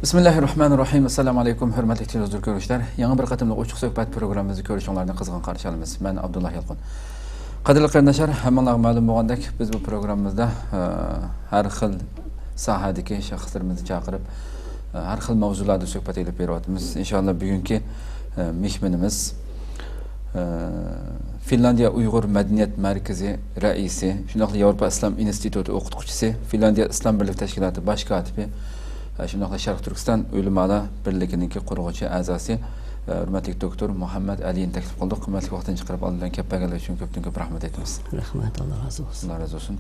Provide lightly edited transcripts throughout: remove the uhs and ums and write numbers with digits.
Bismillahirrahmanirrahim. Assalamu alaykum, hurmatli televizor ko'ruvchilar. Yangi bir qatimli ochiq suhbat programmamizni ko'rishinglarni qizg'in qarshi olamiz. Men Abdullah Yalqin. Qadrli qarindoshlar, hammalarga ma'lum bo'lgandek, biz bu programmamizda har xil sohadagi shaxslarimizni chaqirib, har xil mavzularda suhbat olib beryapmiz. Inshaalloh bugungi mehmonimiz Finlandiya Uyg'ur madaniyat markazi raisi, shuningdek Yevropa Islom instituti o'qituvchisi, Finlandiya Islom birlik tashkiloti bosh kotibi, shuningdek Sharq Turkiston o'limalar birligining qurg'uvchi a'zosi hurmatli doktor Muhammad Aliyni taklif qildik. Qimmatli vaqtini chiqarib olgan kapaganlar uchun ko'p rahmat aytamiz. Rahmat, Alloh razı olsun. Alloh razı olsun.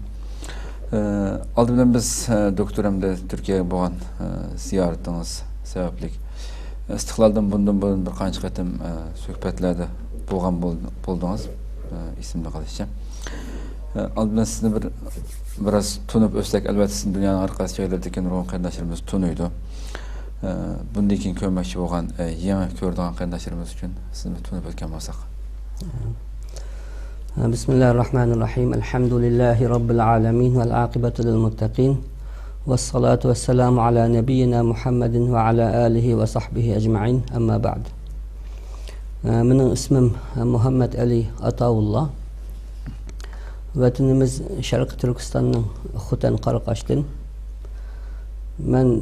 Oldindan biz doktoramda Turkiyaga bo'lgan ziyoratingiz sababli istiqloldan bundan bir qancha qatim suhbatlarda bo'lgan bo'ldingiz, ismimni qilishcha. Oldindan sizni biraz tunib o'tsak, albatta sizni dunyoning har qaysi joylaridagi nurg'un qarindoshlarimiz tunuydi. Bundan keyin ko'rmoqchi bo'lgan yangi ko'radigan qarindoshlarimiz uchun sizni tunib o'tgan bo'lsak. Bismillahirrahmanirrahim. Alhamdulillahi robbil alamin vel aqibatu lil muttaqin. Vessalatu vesselamu ala nabiyyina Muhammedin ve ala alihi ve sahbihi ecmaîn. Amma ba'd. Benim ismim Muhammed Ali Ataullah. Vatanimiz Şarkı Türkistan'ın Xuten Qaraqash'tan. Ben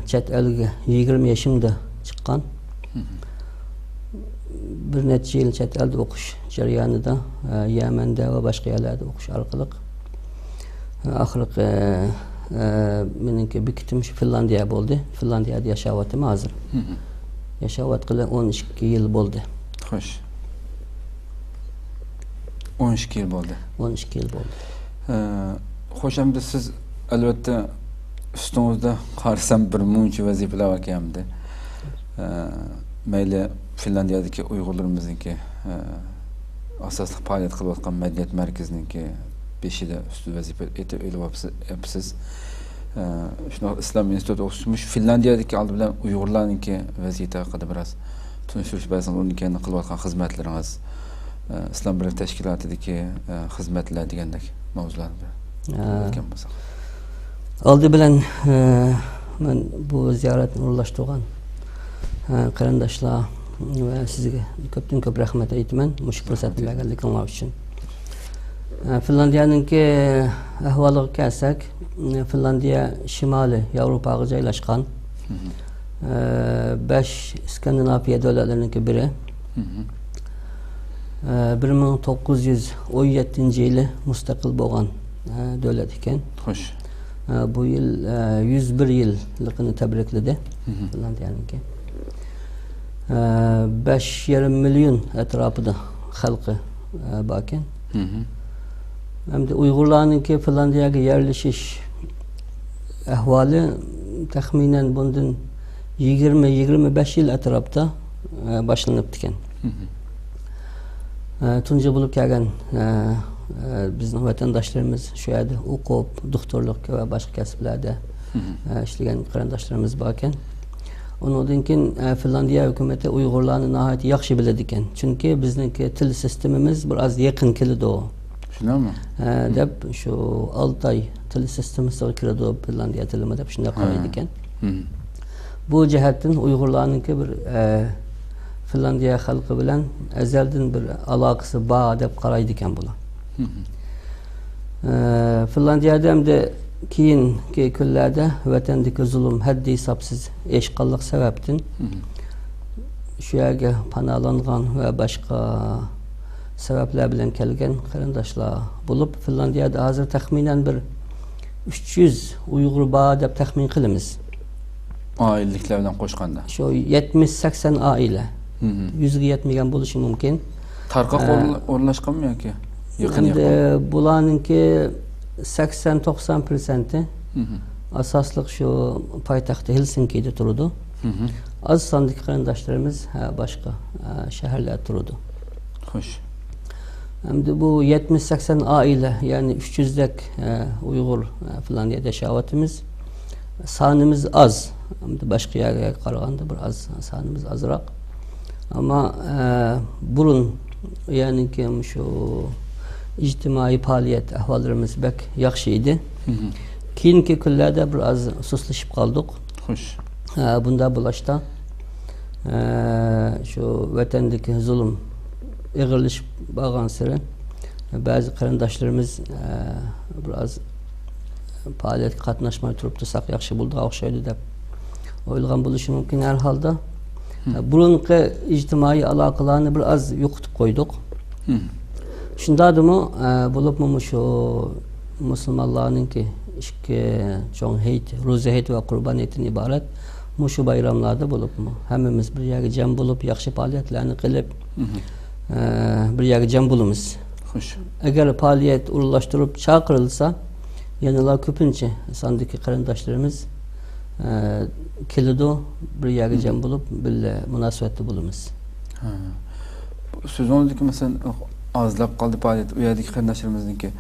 chet elga 20 yaşımda çıqqan. Bir necha yil chet elda o'qish jarayonida Yamanda va boshqa yerlarda o'qish orqali oxirgi meniki bitim Finlandiya bo'ldi. Finlandiyada yashayapman hozir. Yashayotgani 12 yil bo'ldi. Xo'sh. 12 yil bo'ldi. 12 yil bo'ldi. Xo'sh, endi siz albatta ustingizda qarasam bir muncha vazifalar bor ekan-da. Mayli Finlandiyadagi Uyg'urlarimizniki asosli faoliyat qilayotgan madaniyat markazininki beshida usti vazifa etib o'ylayapsiz. Shunday Islom instituti o'qituvchimiz Finlandiyadagi oldi bilan Uyg'urlarniki vaziyati haqida biroz tushunish ba'zan ularniki qilayotgan xizmatlaringiz, Islom birlik tashkilotidagi xizmatlar degandek mavzularni o'tgan bo'lsak. Oldi bilan men bu ziyoratni o'rlashtirgan qarindoshlar ve sizga ko'p rahmat aytaman mush fursatni berganligingiz uchun. Finlandiyaningki ahvoliga kelsak, Finlandiya shimoliy Yevropaga joylashgan. 5 Skandinaviya davlatlarining biri. 1917-yili mustaqil bo'lgan davlat ekan. Xo'sh. Bu yil 101 yilligini tabrikladi Finlandiyaningki. 5,5 milyon etrafında halkı bakın. Hem de Uygurlarınki Finlandiya'ya yerleşiş ahvali tahminen bundan 20-25 yıl etrafta başlanıp diken. Tunca bulup gelgen bizim vatandaşlarımız şu yerde okup doktorluk ve başka kasıplarda işleyen qarindoshlarimiz bakın. Ondan keyin Finlandiya hukumati Uyg'urlarni nihoyat yaxshi biladi ekan. Chunki bizniki til sistemimiz biraz yaqin keladi o. Shunami? Deb shu 6 oy til sistemasiga kiradi Finlandiya tilimi deb shunday qaraydi ekan. Bu jihatdan Uyg'urlarniki bir Finlandiya xalqi bilan azaldan bir aloqasi bor deb qaraydi ekan bular. Finlandiyada hamda keyingi kunlarda vatandagi zulm haddi hisobsiz eşqalliq sababdan shu yerga panolangan va boshqa sabablar bilan kelgan qarindoshlar bo'lib, Finlandiyada hozir taxminan bir 300 Uyg'ur bor deb taxmin qilamiz. Oilaliklar bilan qo'shganda. Shu 70-80 oila. 100 ga yetmagan bo'lishi mumkin. Tarqoq o'rnashganmi yoki yaqin? Bularninki 80-90% asosliq shu poytaxt Helsinki'de turdi. Az sondagi qarindoshlarimiz boshqa shaharlarda turdi. Xo'sh. Hamda bu 70-80 oila, ya'ni 300 dak Uyg'ur Finlandiyada yashayapmiz. Sonimiz az. Hamda boshqa yerga qaraganda bir az sonimiz azroq. Ama burun ya'ni kim shu ijtimoiy faoliyat ahvollarimiz bek yaxshi edi. Keyingi kunlarda biraz suslashib qoldik. Xo'sh. Bunda bulaşta şu vatandaki zulüm ağırlaşıp bağlan sıra bazı qarindaşlarımız biraz faaliyet katnaşmaya turup dursak yaxşı buldu oxşaydı dep oylagan buluşı mümkün her halda. Burunqi ijtimai alaqalarni biraz yo'qotib qo'ydik. Shundadimi bo'libmi shu musulmonlarninki ikki cho'ng hayit, ro'za hayit va qurbon hayitidan iborat shu bayramlarda bo'libmi hammamiz bir yerga jam bo'lib yaxshi faoliyatlarni qilib bir yerga jam bo'lamiz. Xo'sh. Agar faoliyat urlashtirib chaqirilsa yanalar ko'pincha sondagi qarindoshlarimiz keladi bir yerga jam bo'lib birga munosabatda bo'lamiz. So'zingizda masalan azlab qoldi faoliyat u yerdagi qarindoshlarimizniki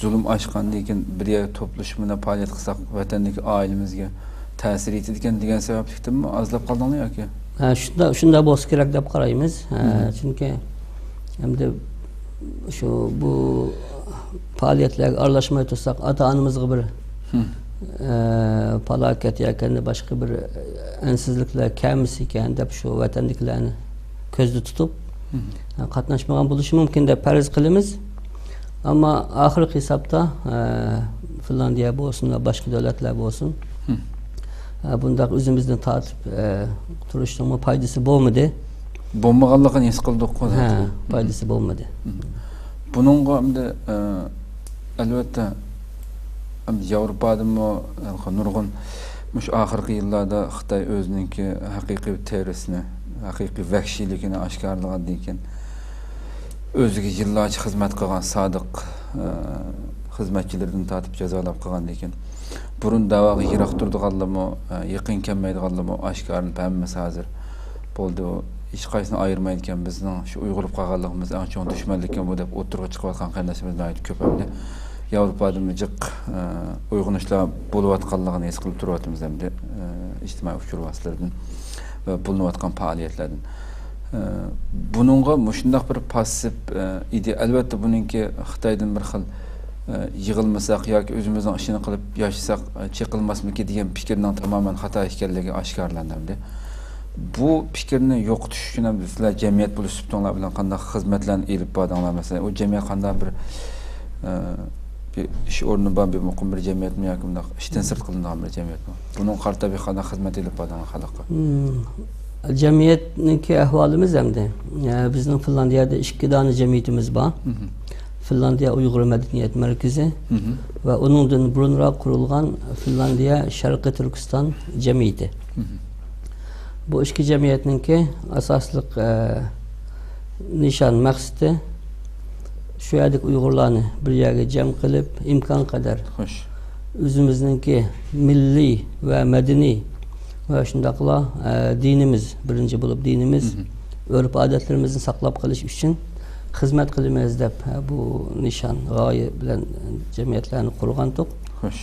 zulm oshgan lekin bir yerga to'plashib bilan faoliyat qilsak vatandagi oilamizga ta'sir etadigan degan sabablikdanmi azlab qoldinglar yoki? Shunda bo'lsa kerak deb qaraymiz. Chunki hamda shu bu faoliyatlarga aralashmay tursak ota-onamizga bir falokat yoki boshqa bir ansizliklar kamisi ekan deb shu vatandagilarni ko'zda tutib qatnashmagan bo'lishi mumkin deb farz qilamiz. Ammo oxirgi hisobda Finlandiya bo'lsin va boshqa davlatlar bo'lsin bunda o'zimizdan tortib turishning foydasi bo'lmadi. Bo'lmaganligini his qildik qo'y. Foydasi bo'lmadi. Buningga endi albatta Yevropadami nurg'un mush oxirgi yillarda Xitoy o'zininki haqiqiy terrorisini, haqiqiy vahshiyligini oshkorlagandan keyin o'ziga yillarcha xizmat qilgan sodiq xizmatchilardan tortib jazolab qilgandan keyin burun da'voga yiroq turdiganlarmi, yaqin kelmaydiganlarmi oshkorlanib hammasi hozir bo'ldi. Hech qaysini ayirmaydigan bizning shu uyg'urib qolganligimiz eng chong dushmanlikka bu deb o'tirib chiqayotgan qarindoshlarimiz aytib ko'p hamda Yevropada jiq uyg'unishlar bo'layotganligini his qilib turyapmiz hamda ijtimoiy uchur vositalaridan va bo'linayotgan faoliyatlardan. Buningga shunday bir passiv ide albatta buningki Xitoydan bir xil yig'ilmasak yoki o'zimizning ishini qilib yashasak chiqilmasmiki degan fikrning tamoman xato ekanligi oshkorlandi. Bu fikrni yo'qotish uchun ham sizlar jamiyat bo'lib subtonlar bilan qanday xizmatlarni elib bordinglar masalan, o jamiyat qanday bir ish o'rni bor, bir muqim bir jamiyatmi yoki bunday ishdan sirt qilingan bir jamiyatmi? Buning qarta bir qanday xizmat elib bordinglar xalqqa? Jamiyatniki ahvolimiz hamda bizning Finlandiyada 2 dona jamiyatimiz bor. Finlandiya Uyg'ur madaniyat markazi va uningdan burunroq qurilgan Finlandiya Sharqiy Turkiston jamiyati. Bu ikki jamiyatninki asosliq nishon maqsadi shu yerdagi Uyg'urlarni bir yerga jam qilib imkon qadar o'zimizningki milliy va madaniy va shundaqla dinimiz birinchi bo'lib dinimiz urf odatlarimizni saqlab qolish uchun xizmat qilamiz deb bu nishon g'oya bilan jamiyatlarni qurgandik. Xo'sh.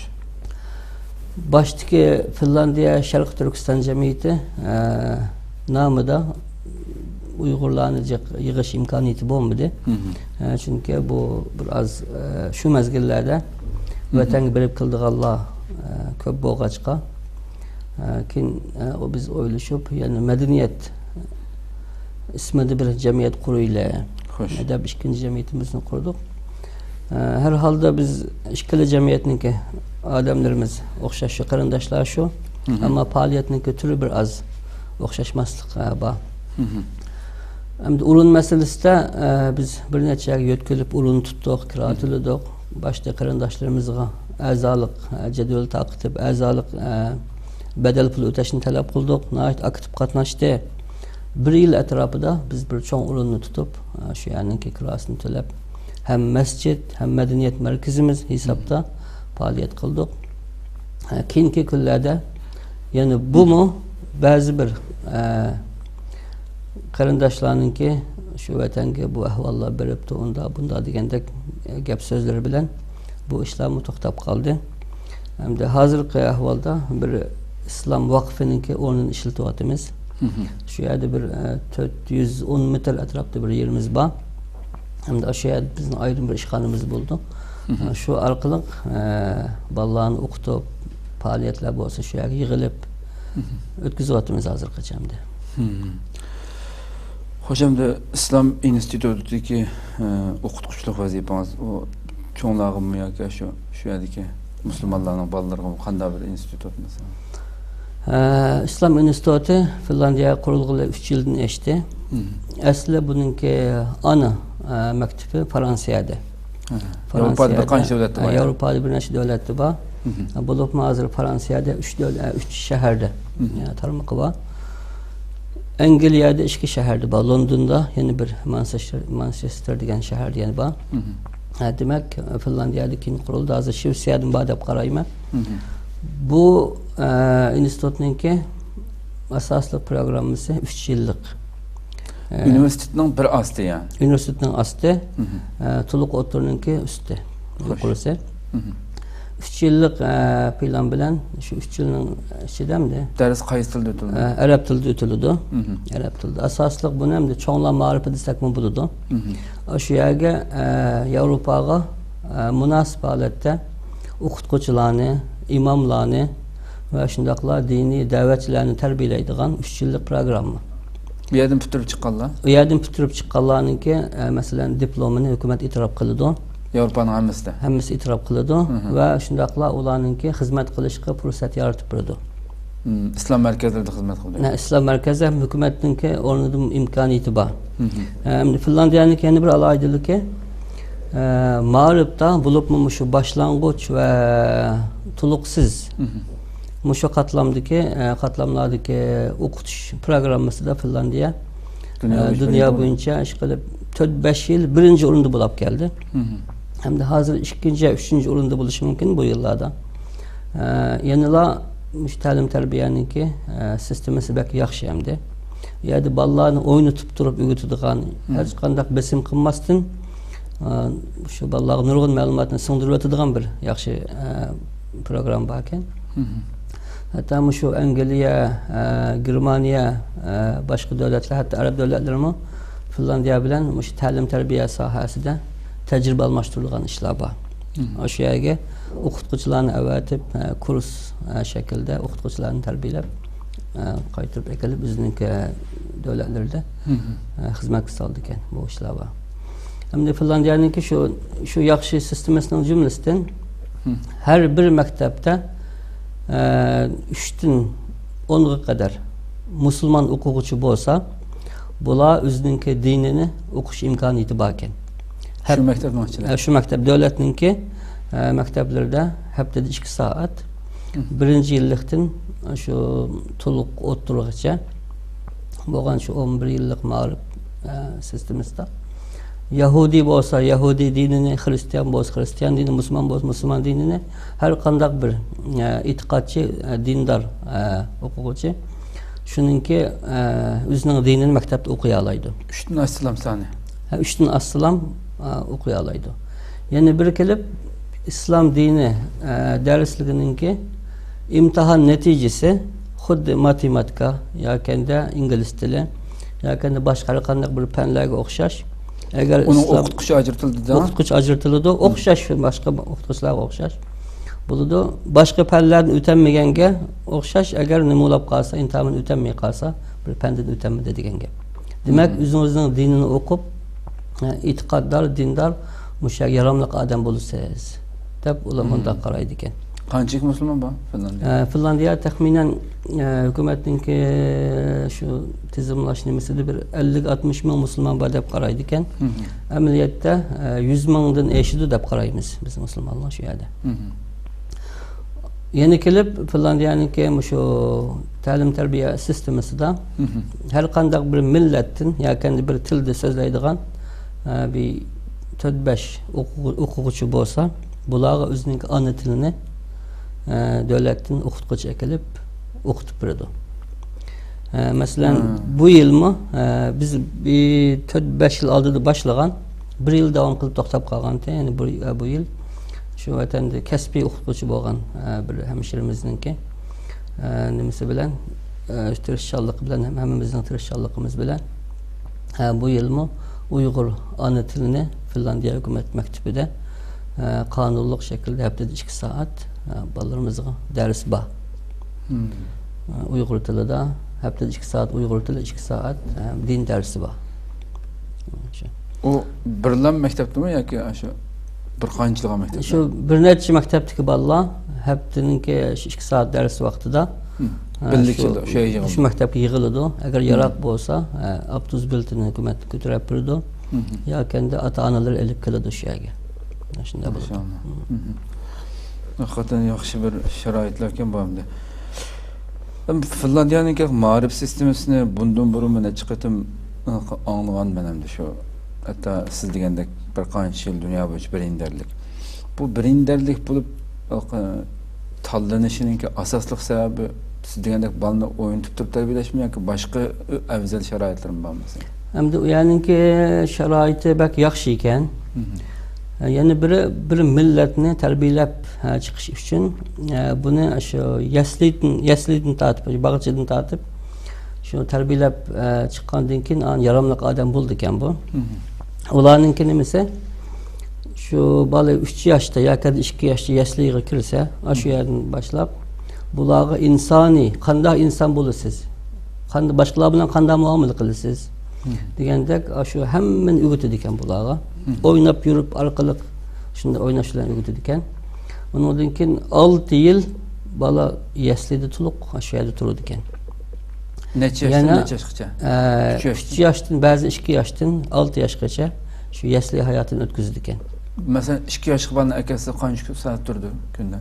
Baştaki Finlandiya Sharq Turkiston jamiyati nomida Uyg'urlarni yig'ish imkoniyati bo'lmadi. Chunki bu biraz shu mezgillarda vatanga berib qildiganlar ko'p bo'lg'achqa keyin biz o'ylashib, ya'ni madaniyat ismida bir jamiyat quraylik deb ikkinchi jamiyatimizni qurdik. Her halda biz ikkala jamiyatniki odamlarimiz o'xshash qarindoshlar shu, ammo faoliyatniki turi bir az o'xshashmaslik bor. Endi urun masalasida biz bir necha yo'tkilib urun tutdik, kiratladik. Boshda qarindoshlarimizga a'zolik jadval taqib, a'zolik badal pul o'tashni talab qildik. Nəhayət aktiv qatnashdi. 1 yil atrofida biz bir cho'ng urunni tutib, shu yerniki kirasini to'lab hem masjid hem madaniyat markazimiz hisobda faoliyat qildik. Keyingi kunlarda yani bu mu ba'zi bir qarindoshlarningki shu vatanga bu ahvollar beribdi, unda bunda degandek gap so'zlar bilan bu ishlar to'xtab qoldi. Hamda hozirgi ahvolda bir islom vaqfininki o'rnini ishlatyapmiz. Shu yerda bir 410 metr atrofda bir yerimiz bor. Hamda o'sha yerda bizning ayrim bir ishxonamiz bo'ldi. Shu orqali bolalarni o'qitib, faoliyatlar bo'lsa shu yerga yig'ilib Ötküzüyatımız hazırgacha hamda. Hoş endi İslam institutidagi o'qituvchilik vazifangiz o cho'nglag'immi yoki shu yerdagi musulmonlarning bolalariga qanday bir institut mesela? İslam instituti Finlandiya kurulğulu 3 yıldan geçti. Aslı bununki ana mektebi Fransiyada. Avrupa'da kaç devleti var? Avrupa'da bir neçe devleti var. Bulup hazır Fransiyada 3 şehirde tarmaqı var. Angliyada 2 şehirde var. London'da yeni bir Manchester degan şehir yani var. Demek Finlandiyadaki kuruldu. Hazır Şivsiyadan badab qarayman. Bu institutninki asaslı programımızı 3 yıllık. Üniversitenin bir astı yani. Üniversitenin astı, Tuluk Otur'unki üstü. Kurası. 3 yıllık plan bilen, şu 3 yılın içindemdi. Ders qaysi tilda o'tildi? Arap tilida o'tildi. Arap tilida. Asaslık bunu hem de çoğunla marifi desek mi buludu. Şu yerge Avrupaga münasip halatda o'qituvchilarni, imamlarni ve şundaqla dini davetçilerini terbiyeleydiğen 3 yıllık programı. Bu yerden bitirip çıqqanlar? Bu yerden bitirip çıqqanlarninki mesela diplomini hükümet itiraf qiladi. Avrupa'nın hammasida. Hammasi itiraf qiladi ve şundaqla ularninki xizmat qilishga fursat yaratib beradi. İslam merkezlerinde hizmet qiladi. İslam merkezi hükümetninki o'rnida imkoniyati bor. Finlandiyaniki yana bir alayidiligi mağribda bulup şu başlangıç ve tuluksiz şu katlamlardaki okutish programması da Finlandiya dünya boyunca 4-5 yıl birinci o'rinda bo'lib keldi. Hem de hazır 2. 3. o'rinda bo'lishi mumkin bu yıllarda. Yanıla ta'lim tarbiyaniki sistemasi belki yaxshi hamda. Yani balalarni o'ynatib turib o'rgatadigan hech qanday besim qilmasdan şu balalarga nurg'un ma'lumotni singdirib o'tadigan bir yaxshi program bor ekan. Hatta şu Angliya, Germaniya, başka devletler, hatta Arap devletlerimi Finlandiya bilen şu ta'lim tarbiya sohasida tecrübe almashtırılgan işler var. Şu yerga o'qituvchilarni avatib kurs şekilde o'qituvchilarni tarbiyalab qaytirib ekelib bizningki devletlarda xizmat qildi ekan bu ishlar var. Hamda Finlandiyaniki şu yaxshi sistemasining jumlasidan her bir maktabda 3'ten 10'a kadar Müslüman o'quvchi bo'lsa, bular o'zining dinini o'qish imkoniyati bor ekan. Şu maktabning şu maktab davlatninki maktablarda haftada 2 saat birinchi yillikdan şu to'liq o'ttirgacha bo'lgan şu 11 yillik ma'rif sistemasida Yahudi bo'lsa Yahudi dinini, Hristiyan bo'lsa Hristiyan dinini, Müslüman bo'lsa Müslüman dinini her qanday bir itiqadchi dindar o'quvchi shuningki o'zining dinini maktabda o'qiy oladi. 3'ten aslam sani. 3'ten aslam o'qiy oladi. Yana bir kelib islom dini darsligininki imtihon natijasi xuddi matematika yoki ingliz tili yoki boshqa har qanday bir fanlarga o'xshash. Eğer onun o'qituvchi ajratildi da. O'qituvchi ajratildi, o'xshash başka o'qituvchilarga o'xshash. Bo'ladi. Boshqa fanlarni o'tanmaganga o'xshash, agar nima bo'lib qolsa, imtihonni o'tanmay qolsa, bir fandan o'tanmadi degan gap. Demak, o'zingizning dinini o'qib, e'tiqoddor, dindor, mushak yaramli odam bo'lsangiz, deb ular bunday qaraydi ekan. Qancha musulmon bor Finlandiya? Finlandiya taxminan hukumatninki şu tizimlash nimasida bir 50-60 ming musulmon bor deb qaraydi ekan. Amaliyotda 100 mingdan eshidi deb qaraymiz biz musulmonlar shu yerda. Yeni kelib Finlandiyaniki şu ta'lim tarbiya sistemasida har qanday bir millatdan yoki bir tilda so'zlaydigan bir 4-5 o'quvchi bo'lsa, bularga o'zining ana tilini devletin o'qituvchi ekelib o'qitib beradi. Mesela bu yıl mı biz bir 4-5 yıl oldida başlagan, bir yıl davom qilib to'xtab qolgan, yani bu yıl şu vatanda kasbiy o'qituvchi bo'lgan bir hemşirimizningki nimasi bilan tirishchanlik bilan hammamizning tirishchanligimiz bilan bu yıl mı Uyg'ur ana tilini Finlandiya hukumat maktabida qonunli şekilde haftada 2 saat balalarımızga ders var. Uyghur tilida, haftada 2 saat Uyghur tili, 2 saat din dersi var. O birlam maktabdimi yoki shu bir qanchaga maktab? Şu bir necha maktabdagi bolalar haftaninki 2 saat ders vaqtida birlikda o'sha yerga shu maktabga yig'iladi. Agar yaroq bo'lsa, avtobus biletini hukumat ko'tarib beradi. Yoki endi ota-onalar elib keladi o'sha yerga. Shunday bo'ladi. Hakikaten yaxshi bir sharoitlar ekan bu hamda. Finlandiyaniki ma'rif sistemasini bundan burun men chiqatim anglagan men hamda shu. Hatta siz degandek bir qancha yil dunyo bo'yicha birindarlik. Bu birindarlik bo'lib tanlanishining asosli sababi siz degandek balni o'yintib turib tarbiyalashmi yoki boshqa afzal sharoitlarmi bormi? Hamda u yerninki sharoiti bak yaxshi ekan. Yani bir millatni tarbiyalab chiqish uchun buni shu yaslidin tatib, bag'chadan tatib shu tarbiyalab chiqqandan keyin yaramli odam bo'ldi ekan bu. Ularninki nimasi? Shu bola 3 yoshda yoki 2 yoshda yasliga kirsa, shu yerdan boshlab bularga insoniy, qanday inson bo'lasiz? Qanday boshqalar bilan qanday muomala qilasiz? Degandek shu hammani o'rgatadi ekan bularga. Oynab yurib orqali shunday o'ynashlarni o'rgatadi ekan. Undan keyin 6 yil bola yaslida to'liq shu yerda turadi ekan. Necha yoshgacha? 3 yoshdan, ba'zi 2 yoshdan 6 yoshgacha shu yasli hayotini o'tkazadi ekan. Masalan 2 yoshli bolaning akasi qancha soat turdi kunda?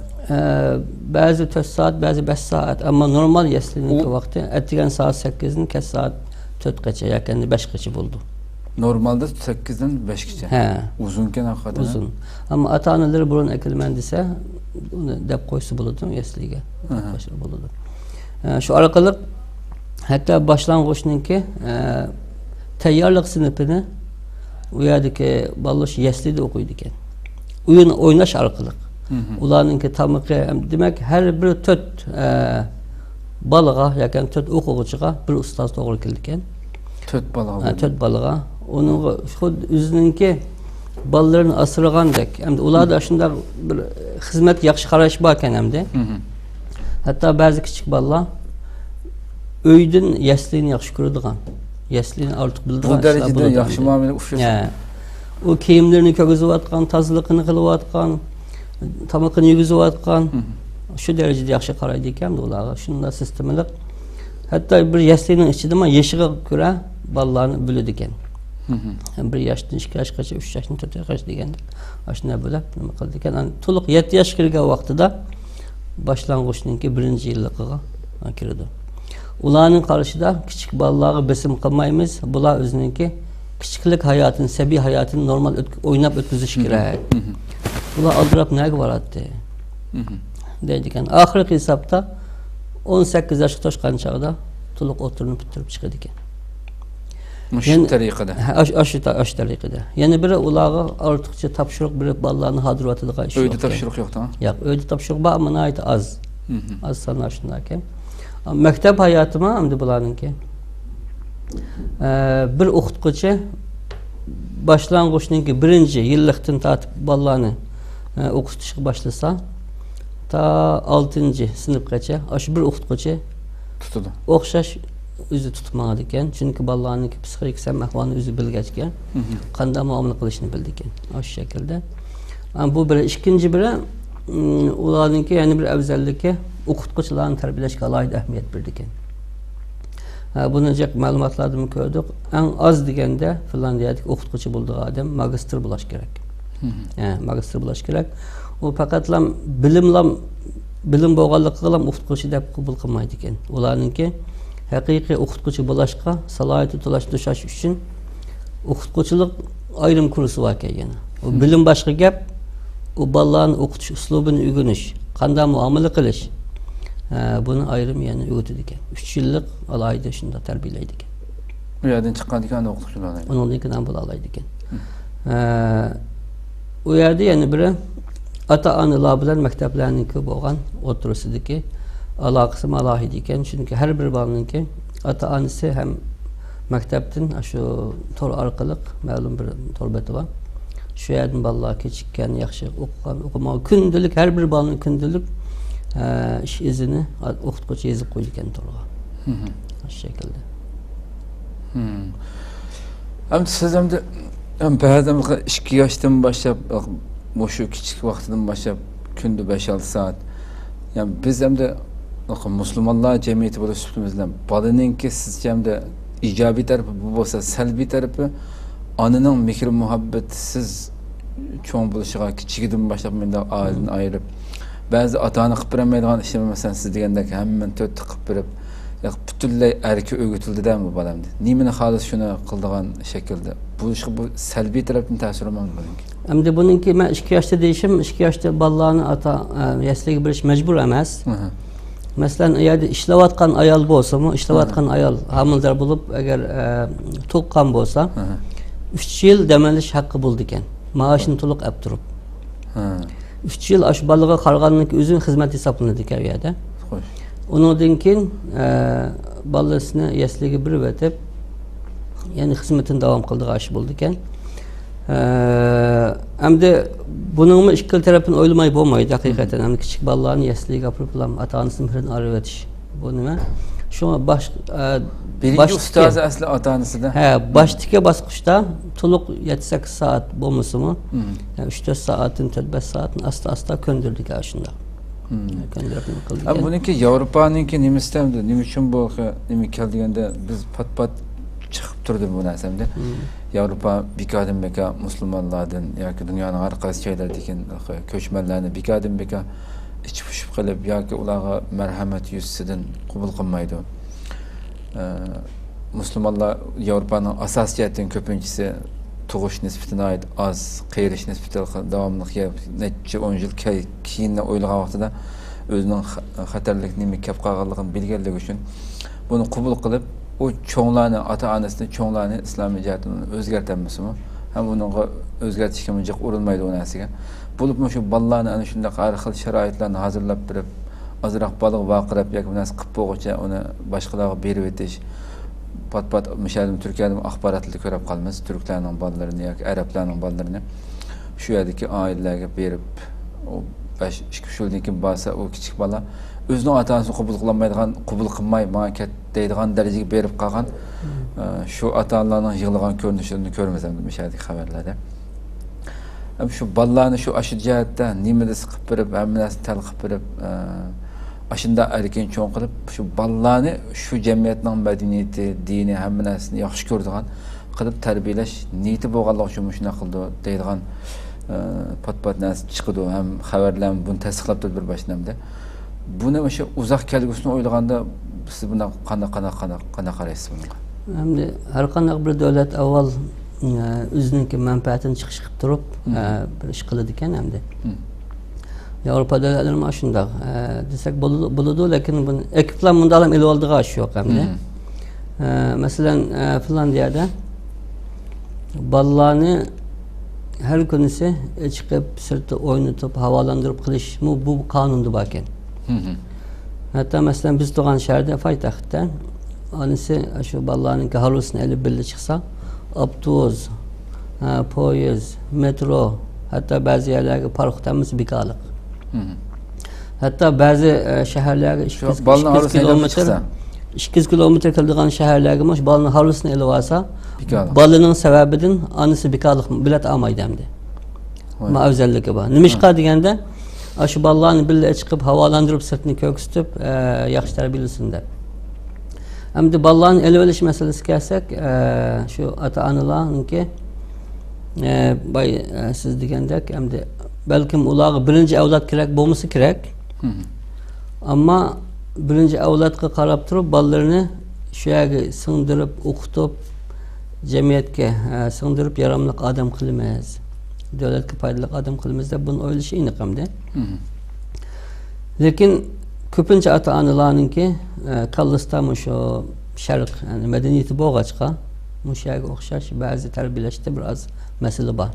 Ba'zi 4 soat, ba'zi 5 soat, ammo normal yaslining vaqti atgan soat 8 dan kech soat 4 gacha yoki 5 gacha bo'ldi. Normalda 8 dan 5 gacha. Uzun ekan hakikaten. Uzun. Ammo ota-onalar burun akilman desa, uni deb qo'ysa bo'ladi yasliga. Boshqa bo'ladi. Shu orqali hatta boshlang'ichniki tayyorlik sinfini u yerdagi bolalar yaslida o'qiydi ekan. O'ynash orqali. Ularninki tamiqi demak har bir 4 balaga yoki 4 o'quvchiga bir ustoz to'g'ri keldi ekan. 4 balaga. 4 balaga. Onun xuddi o'zininki balalarini asragandek. Hamda ularda shunday bir xizmat yaxshi qarash bor ekan hamda. Hatto ba'zi kichik balalar uydan yaslini yaxshi ko'radigan. Yaslini ortiq biladigan. Bu darajada yaxshi muomala o'xshash. O kiyimlerini ko'rgizayotgan, tozaligini qilayotgan, tamoqini yegizayotgan, shu darajada yaxshi qaraydi ekan ularga. Shunday sistemalik. Hatto bir yaslining ichida yeshiga ko'ra balalarni bo'ladi ekan. 1 yoshdan 2 yoshgacha, 3 yoshdan 4 yoshgacha deganda shunday bo'lib nima qildi ekan. To'liq 7 yoshga kirgan vaqtida boshlang'ichniki 1-yilligiga kirdi. Ularning qarashida kichik bolalarga besim qilmaymiz. Bular o'zininki kichiklik hayotini, sabiy hayotini normal o'ynab o'tkazish kerak. Ular aldirab nega boradi? Deydi ekan. Oxirgi hisobda 18 yoshga to'shgan chog'da to'liq o'tirinib bitirib chiqadi ekan. Shu tariqada. Shu tariqada. Yana biri ularga ortiqcha topshiriq berib bolalarni hodiryotadigan ish yo'q. Uyda topshiriq yo'qmi? Yo'q, uyda topshiriq bor, ammo ayt az. Az sanlar shunday ekan. Maktab hayotimi hamda bularninki. Bir o'qituvchi boshlang'ichniki 1-yillikdan tortib bolalarni o'qitishga boshlasa, ta 6-sinfgacha shu bir o'qituvchi tutadi. O'xshash o'zi tutmaydi ekan, chunki bolalarning psixik ahvolini o'zi bilgach ekan, qanday muomala qilishni bildi ekan. Shu shaklda. Bu bir ikkinchi biri ularninki yana bir afzalligi o'qituvchilarni tarbiyalashga alohida ahamiyat berdi ekan. Buni ma'lumotlardan ko'rdik. Eng oz deganda Finlandiyadagi o'qituvchi bo'lgan odam magistr bo'lish kerak. Magistr bo'lish kerak. U faqatlam bilim bo'lganligiga o'qituvchi deb qabul qilmaydi ekan. Ularninki haqiqiy o'qituvchi bo'lishga salohiyati to'lash uchun o'qituvchilik ayrim kursi bor ekan. U bilim boshqa gap, u bolalarni o'qitish uslubini o'rganish, qanday muomala qilish. Buni ayrim yana o'tadi ekan. 3 yillik alohida shunda tarbiyalaydi ekan. Bu yerdan chiqqandan o'qituvchilar. Undan keyin ham bo'laydi ekan. U yerda yana biri ota-onalar bilan maktablarning ko'p bo'lgan o'tirisidagi aloqasi alohida ekan. Chunki har bir bolaninki ota-onasi ham maktabdan shu tor orqali ma'lum bir to'rbati bor. Shu yerdan bolalar kechikkan, yaxshi o'qigan, o'qimagan kundalik har bir bolaning kundalik ish izini o'qituvchi yezib qo'ydi ekan to'g'ri. Shu şekilde. Hem siz hem de ba'zan 2 yoshdan boshlab o'sha kichik vaqtidan boshlab kunda 5-6 saat. Yani biz hem de Müslümanlar cemiyeti bo'lib üstümüzden balaninki sizce hem de ijobiy tarafı bu bo'lsa salbiy tarafı onaning mehr muhabbetisiz cho'ng bo'lishiga kichigidan boshlab menda oiladan ayirib ba'zi ota-ona qilib bermaydigan ishlar masalan siz degandek hammani to'rtta qilib berib butunlay erki o'gitildi-da bu bolamdi. Nimani xolis shuni qildigan shaklda. Bu ishga bu salbiy tarafdan ta'sir olmaydi buniki. Endi buniki men 2 yoshda deyishim, 2 yoshda bolalarni ota yasliga berish majbur emas. Masalan, eğer ishlayotgan ayol bo'lsa-mu, ishlayotgan ayol homildor bo'lib, agar tuqqan bo'lsa, 3 yil damalish haqqi bo'ldi ekan. Maoshini to'liq olib turib. 3 yil ash bolaga qaraganlik o'zing xizmat hisoblanadi ekan u yerda. Xo'sh. Undan keyin bolasini yasliga berib o'tib, ya'ni xizmatini davom qildirg'ash bo'ldi ekan. Hamda buningmi ikkala tarafini o'ylamay bo'lmaydi haqiqatan. Hamda kichik bolalarni yasliga olib bilan ota-onasining mehrini olib o'tish. Bu nima? Shunga birinchi ustoz asli ota-onasida. Boshdagi bosqichda to'liq 7-8 soat bo'lmasa-mu, 3-4 soatni, 4-5 soatni asta-asta ko'ndirdik shunda. Buniki Yevropaniki nimasida, nima uchun bu nima kelganda biz pat-pat chiqib turdi bu narsamda. Yevropa bekadan beka musulmonlardan yoki dunyoning har qaysi joylaridan ko'chmanlarni bekadan beka ichib qilib yoki ularga marhamat yuzsidan qabul qilmaydi. Musulmonlar Yevropaning asosiyatining ko'pinchisi tug'ish nisbatına ait az, qayrish nisbati davomli necha 10 yil keyin o'ylagan vaqtida o'zining xatarlik nima kelib qolganligini bilganligi uchun buni qabul qilib o cho'nglarni ota-onasini cho'nglarni islomiy jihatdan o'zgartirmasmi ham uningga o'zgartishga munjiq urilmaydi u narsaga. Bo'lib shu bolalarni ana shunday har xil sharoitlarni hozirlab berib ozroq baliq vaqirab yoki bu narsa qilib bo'g'icha uni boshqalarga berib o'tish pat-pat mishalim Turkiyada axborotlarni ko'rib qolamiz. Turklarning bolalarini yoki arablarning bolalarini shu yerdagi oilalarga berib o 5-2 yildan keyin bo'lsa o kichik bola o'zining ota-onasini qabul qilmaydigan, qabul qilmay menga ket deydigan darajaga berib qolgan shu ota-onalarning yig'lagan ko'rinishini ko'ramiz endi mishadagi xabarlarda. Ham shu bolalarni shu ashi jihatda nimada siqib berib, hamma narsani talqib berib ashunda erkin cho'ng qilib shu bolalarni shu jamiyatning madaniyati, dini hamma narsani yaxshi ko'radigan qilib tarbiyalash niyati bo'lganligi uchun shunday qildi deydigan pat-pat narsa chiqdi ham xabarlar buni tasdiqlab turdi bir boshlamda. Buni o'sha uzoq kelgusini o'ylaganda siz bundan qanday qaraysiz bunga? Endi har qanday bir davlat avval o'zining manfaatini chiqish qilib turib bir ish qiladi ekan endi. Yevropa davlatlari mana shunday desak bo'ladi, lekin buni ekiplar bundan ham ilib oldigan ish yo'q endi. Masalan, Finlandiyada bolalarni har kunisi chiqib sirtda o'ynatib, havolantirib qilish bu qonunda bor ekan. Hatta masalan biz turgan shaharda poytaxtda onasi shu bolalarning hovlisini olib birga chiqsa, avtobus, poyezd, metro, hatta ba'zi yerlarga parxod hammasi bekorliq. Hatta ba'zi shaharlarga 200 kilometr qiladigan shaharlarga shu bolaning hovlisini olib olsa, bolaning sababidan onasi bekorliq bilet olmaydi endi. Ma'zalligi bor. Nima ish qilganda shu bolalarni birga chiqib havolantirib sirtni ko'ksitib yaxshi tarbiyalasin deb. Hamda bolalarni olib olish masalasiga kelsak, shu ota-onalarniki siz degandek hamda balkim ularga birinchi avlod kerak bo'lmasa kerak. Ammo birinchi avlodga qarab turib bolalarni shu yerga singdirib, o'qitib, jamiyatga singdirib yaramli odam qilamiz. Davlatga foydali odam qilamiz deb buni o'ylashi aniq hamda. Lekin ko'pincha ota-onalarniki kallasida shu sharq, ya'ni madaniyati bo'lg'achqa, shu yerga o'xshash ba'zi tarbiyalashda biroz masala bor.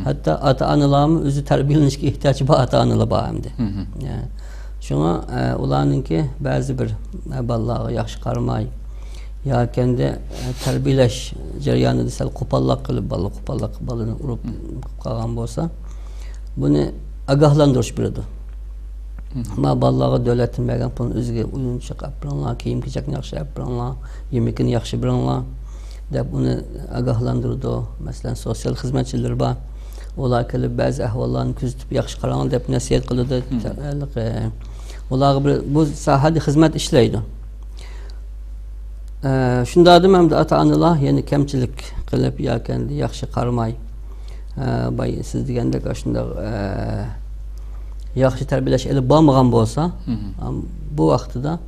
Hatta ota-onalarni o'zi tarbiyalanishga ehtiyoji bor ota-onalar bor hamda. Shunga ularningki ba'zi bir bolalarga yaxshi qaramay yo kendi tarbiyalash jarayonida sal qo'pollik qilib bolani urib qolgan bo'lsa, buni ogohlantirish beradi. Ama balaga devletin bergen pulun özge uyunçak yapıranlar, kiyim kiyecekini yaxşı yapıranlar, yemekini yaxşı biranlar. Dep bunu agahlandırdı. Mesela sosyal hizmetçiler var. Olar kelip bazı ahvallarını küzütüp yaxşı qaranlar dep nasihat kılıdı. Olar bu sahada hizmet işleydi. Şunda adım hem de ata-analar yani kemçilik qilib ya kendi yaxşı qarmay. Bay siz degende aşında yaxşı tərbiyələş elib bağmagan bolsa, bu vaqtida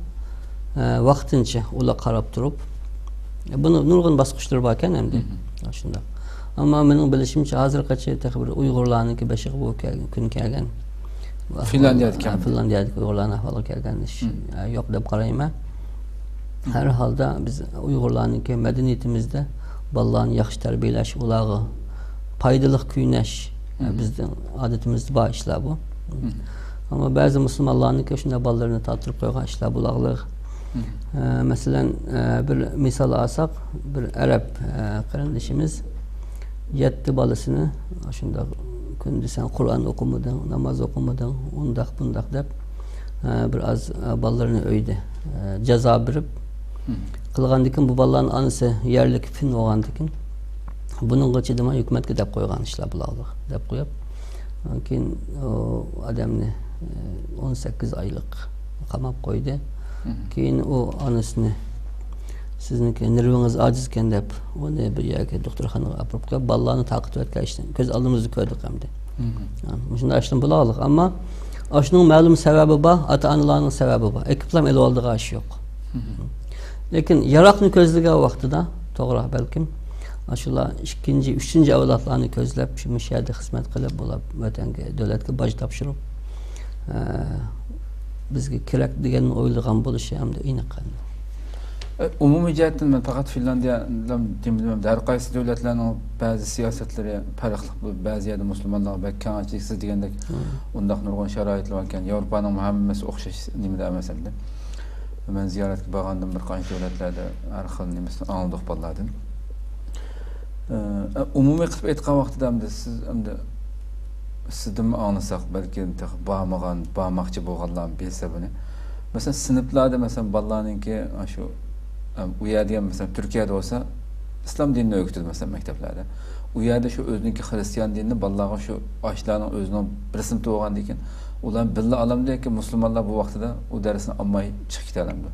vaqtincha ular qarab turib, bunu nurgun basqıçlar barken hem de aşında. Ama mening bilishimcha hozirgacha bir Uyg'urlarniki beshiq bu kun kelgan. Finlandiyadagi Uyg'urlarning ahvoli kelgan ish yo'q deb qarayman. Her halda biz Uyg'urlarniki madaniyatimizda bolalarni yaxshi tarbiyalash, ularga foydali kuynash bizning odatimizda bor ishlar bu. Ama bazı Müslümanlarniki shunday bolalarni tortirib qo'ygan ishlar bularlar. Mesela bir misal alsak, bir Arap kardeşimiz 7 balasını aşında kundu sen Kur'an okumadın, namaz okumadın, undak bundak dep biraz balalarını öyde ceza berip kılgandikin bu balaların anısı yerlik fin olgandikin bunun geçidime hükümetke dep koygan işler bularlar dep koyup lakin o adamını 18 aylık kamap koydu. Keyin o anısını sizniki nerviniz acizken dep onu bir yerga doktorxonaga apirib qo'yib balalarni taqib o'tkazishdi. Ko'z oldimizda ko'rdik hamda. Shunday ashdan bularlik, ammo ashning ma'lum sababi bor, ota-onalarning sababi bor. Ekiplam elib oldiga ash yo'q. Lekin yaroqni ko'zlagan vaqtida to'g'ri balkim shular 2-chi, 3-chi avlodlarni ko'zlab shu mishada xizmat qilib bular vatanga, davlatga boj topshirib bizga kerak degan o'ylagan bo'lishi hamda aniq. Umumiy jihatdan men faqat Finlandiyadan demayman, har qaysi davlatlarning ba'zi siyosatlari farqli, ba'zi yerda musulmonlar va kengchiksiz degandek undaq nurg'un sharoitlar ekan. Yevropaning hammasi o'xshash nimada emasanda. Men ziyoratga borgandim bir qancha davlatlarda har xil nimasini angladik bolalardan. Umumiy qilib aytgan vaqtida hamda siz hamda sizdan anglasak balki bormoqchi bo'lganlarni bilsa buni. Mesela sınıflarda mesela balalarninki şu u yerda mesela Türkiye'de olsa İslam dinini öğütüdü mesela mekteplerde. U yerda şu özünki Hristiyan dinini balalarga şu aşlarning özünün bir sınıfta olgan ekan. Ular billa alamdaki Müslümanlar bu vaqtida u dersini almay chiqib ketalamdi.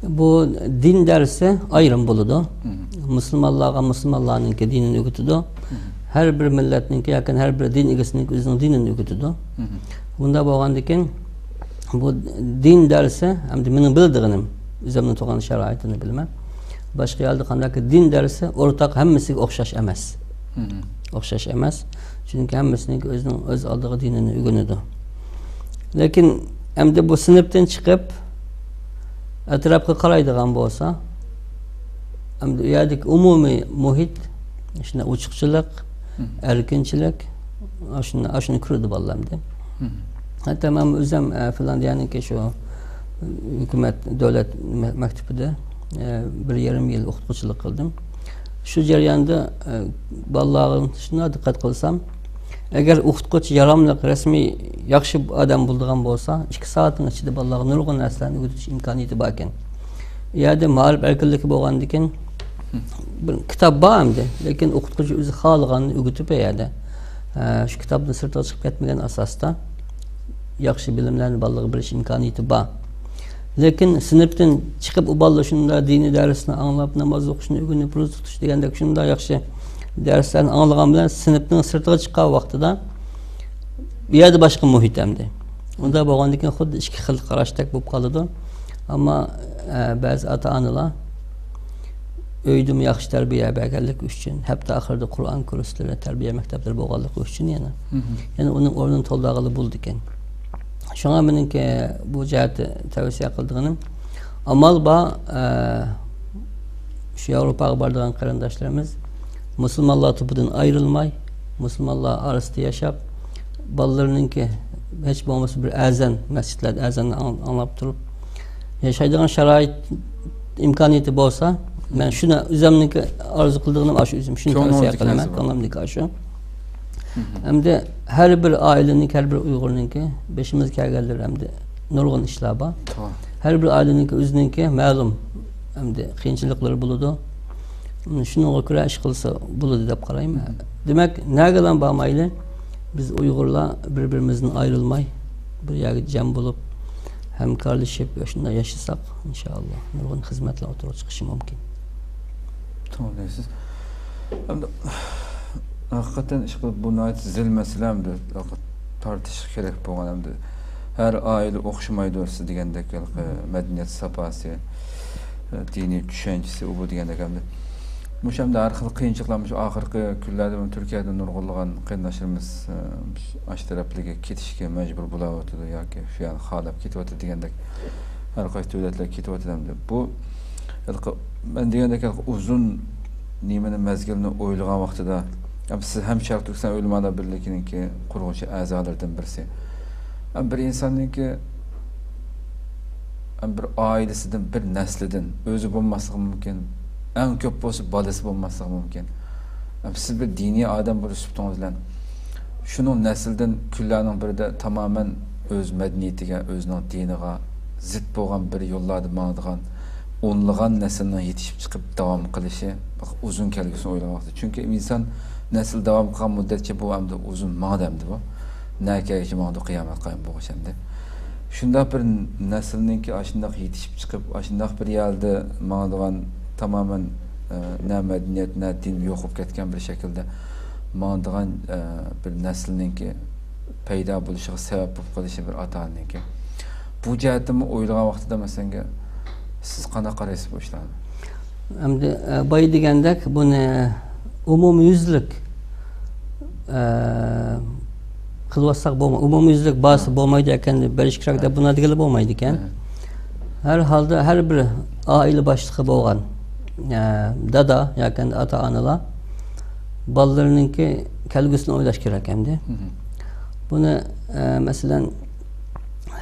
Bu din dersi ayrım buludu. Müslümanlarninki dinini öğütüdü. Her bir milletninki yakın her bir din egesinin özünün dinini öğütüdü. Bunda bo'lgandan bu din dersi hem de benim bildiğim üzerine to'g'an sharoitini bilmem. Başka yerde qandaki din dersi ortak hammasiga o'xshash emas. O'xshash emas. Chunki hammasining o'zining o'z oldiga dinini o'rganadi. Lekin hamda bu sinfdan chiqib atrofga qaraydigan bo'lsa, hamda u yerdagi umumiy muhit, shuna ochiqchilik, erkinchilik, shuni ko'rdi bolalarga. Hatta ben özüm Finlandiyanınki şu hükümet devlet mektubida bir yarım yıl o'qituvchilik qildim. Şu jarayonda bolalarga shuna diqqat qilsam, agar o'qituvchi yaramliq rasmiy yaxshi odam bo'ladigan bo'lsa, 2 soatning ichida bolalarga nurg'un narsalarni o'rgatish imkoniyati bor ekan. U yerda ma'rif erkinligi bo'lgandan keyin bir kitob bor hamda, lekin o'qituvchi o'zi xohlaganini o'rgatib beradi. Shu kitobni sirtga chiqib ketmagan asosda yaxshi bilimlarni bolalarga berish imkoniyati bor. Lekin sinfdan chiqib u bolalar shunda diniy darsni anglab, namoz o'qishni o'rganib, ro'za tutish degandek shunda yaxshi darslarni anglagan bilan sinfdan sirtga chiqqan vaqtida bu yerda boshqa muhit hamda. Unda bo'lgandan keyin xuddi ikki xil qarashdak bo'lib qoladi. Ammo ba'zi ota-onalar uyda yaxshi tarbiya berganlik uchun, hatto oxirida Qur'on kurslari, tarbiya maktablari bo'lganligi uchun yana uning o'rnini to'ldirg'ili bo'ldi ekan. Şuna menimki bu cihati tavsiye qildiğim amal ba şu Avrupaga bardigan qarindoshlarimiz Müslümanlar to'pidan ayrılmay, Müslümanlar arasida yashab, bolalarninki hech bo'lmasa bir azan, masjidlarda azanni anglab turib yashaydigan sharoit imkoniyati bo'lsa, men shuni o'zimniki orzu qildiğim shu o'zim shuni tavsiya qilaman, ko'nglimdagi shu. Hamda her bir ailenin, her bir Uyg'urninki beşimiz kelganlar hamda nurg'un ishlar bor. Her bir aileninki o'zininki ma'lum hamda qiyinchiliklari bo'ladi. Shunga ko'ra ish qilsa bo'ladi deb qarayman. Demak, nagadan bormayli biz Uyg'urlar bir-birimizdan ayrılmay bir yerga jam bo'lib hamkorlashib shunday yashasak inshaalloh nurg'un xizmatlar o'tirib chiqishi mumkin. To'g'ri deysiz. Hamda hakikaten ish qilib buni zil masalamdi. Tartish kerak bo'lgan hamda her aile o'xshamaydi siz degandek madaniyat safasi, diniy tushunchasi u bu degandek hamda Muşamda har xil qiyinchiliklar oxirgi kunlarda Turkiyada nurg'unlagan qarindoshlarimiz ash taraflarga ketishga majbur bo'layotdi yoki shu yerni xohlab ketyapti degandek har qaysi davlatlar ketyapti. Bu men degandek uzun nimani mezgilni o'ylagan vaqtida siz ham Sharq Turkiston o'lmalar birligininki quruvchi a'zolardan birisi. Bir insonningki bir oilasidan, bir naslidan o'zi bo'lmasligi mumkin. En köp bo'lsa balası bo'lmasligi mumkin. Siz bir diniy odam bo'lib chiqdingiz bilan shuning nasldan kunlarning birida tamoman o'z madaniyatiga, o'zining diniga zid bo'lgan bir yo'llarda mangdigan o'nlagan naslning yetishib chiqib davom qilishi uzun kelgusini o'ylamoqda. Chunki inson nasl davom qilgan muddatcha bu hamda uzun maqdamdi bu. Nakaga maqdu qiyomat qoyim bo'lg'ishamdi. Shunda bir naslninki ashundoq yetishib chiqib, ashundoq bir yerda mangdigan tamamen ne medeniyet ne din yok olup ketken bir şekilde mağduran bir neslininki peyda buluşuğa sebep bulup kalışı bir atanınki. Bu cihetimi oylayan vaxtıda mesela siz qana qaraysiz bu işlerine? Şimdi bayı degendek bunu umumyüzlük kılvasak bo'lmaydi. Umumyüzlük bası bo'lmaydi ekan belişkirakda buna digili bo'lmaydi ekan. Her halde her bir aile başlığı bo'lgan dada yoki ata-onalar bolalarninki kelgusini o'ylash kerak endi. Buni masalan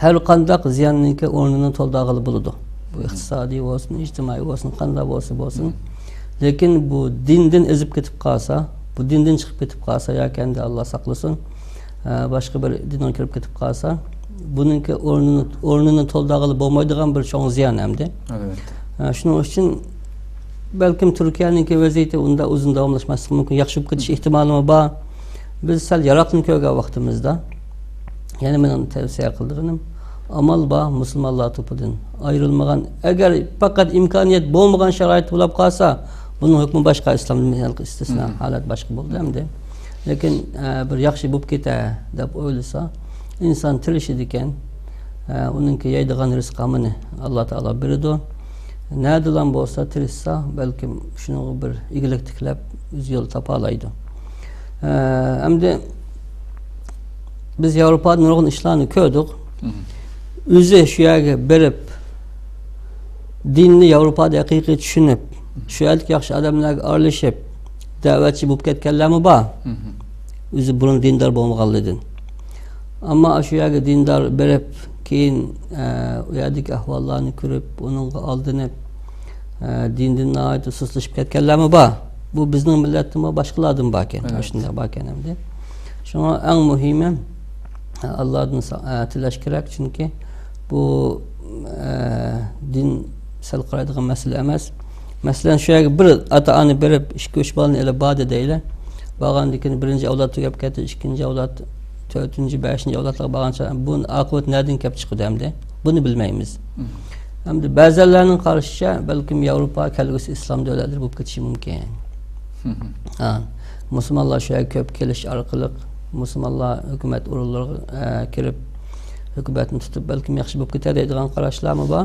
har qanday ziyonninki o'rnini to'ldirg'ili bo'ladi. Bu iqtisodiy bo'lsin, ijtimoiy bo'lsin, qanday bo'lsin. Lekin bu dindan ezib ketib qolsa, bu dindan chiqib ketib qolsa yoki endi Alloh saqlasin, boshqa bir dinga kirib ketib qolsa, buningki o'rnini to'ldirg'ili bo'lmaydigan bir cho'ng ziyon endi. Evet. Shuning uchun belki Türkiye'ninki vaziyeti unda uzun davomlashmasligi mumkin, yaxshi bo'lib ketish ehtimoli bor. Biz sal yaroqni ko'rgan vaqtimizda yana men tavsiya qildirim. Amal bor, musulmonlar to'pidan ayrilmagan, agar faqat imkoniyat bo'lmagan sharoit bo'lib qolsa, buning hukmi boshqa, islomning istisno holat boshqa bo'ldi hamda. Lekin bir yaxshi bo'lib ketadi deb o'ylasa, inson tirishidi ekan, uningki yeydigan rizqini Alloh taolo beradi. Nereden bo'lsa tirishsa, belki shuni bir igilik tiklab o'z yo'l topa oladi. Endi biz Yevropada nurg'un ishlarni ko'rdik. O'zi shu yerga berib dinni Yevropada haqiqiy tushunib, shu yerlik yaxshi odamlarga aralashib, da'vatchi bo'lib ketganlarmi bor? O'zi burun dindor bo'lmaganlardan. Ammo shu yerga dindor berib keyin u yerdagi ahvollarni ko'rib, uningga oldinib dindan nihoyat sustlashib ketganlarmi bor? Bu bizning millatdan boshqalardan bor ekan, shunday bor ekan hamda. Shunga eng muhimi Allohdan tilash kerak, chunki bu din sal qaraydigan masala emas. Masalan, shu yerga bir ota-ona berib, ikki uch bolani ele bada deylar. Borgandan keyin birinchi avlod tugab ketdi, ikkinchi avlod, to'rtinchi, beshinchi avlodlar borgancha buni oqibat nereden kelib chiqdi hamda? Buni bilmaymiz. Hamda ba'zilarning qarashicha balkim Yevropa kelgusi islom davlatlari bo'lib ketishi mumkin. Musulmonlar shu yerga ko'p kelish orqali musulmonlar hukumat o'rinlariga kirib hukumatni tutib balkim yaxshi bo'lib ketadi degan qarashlarmi bor.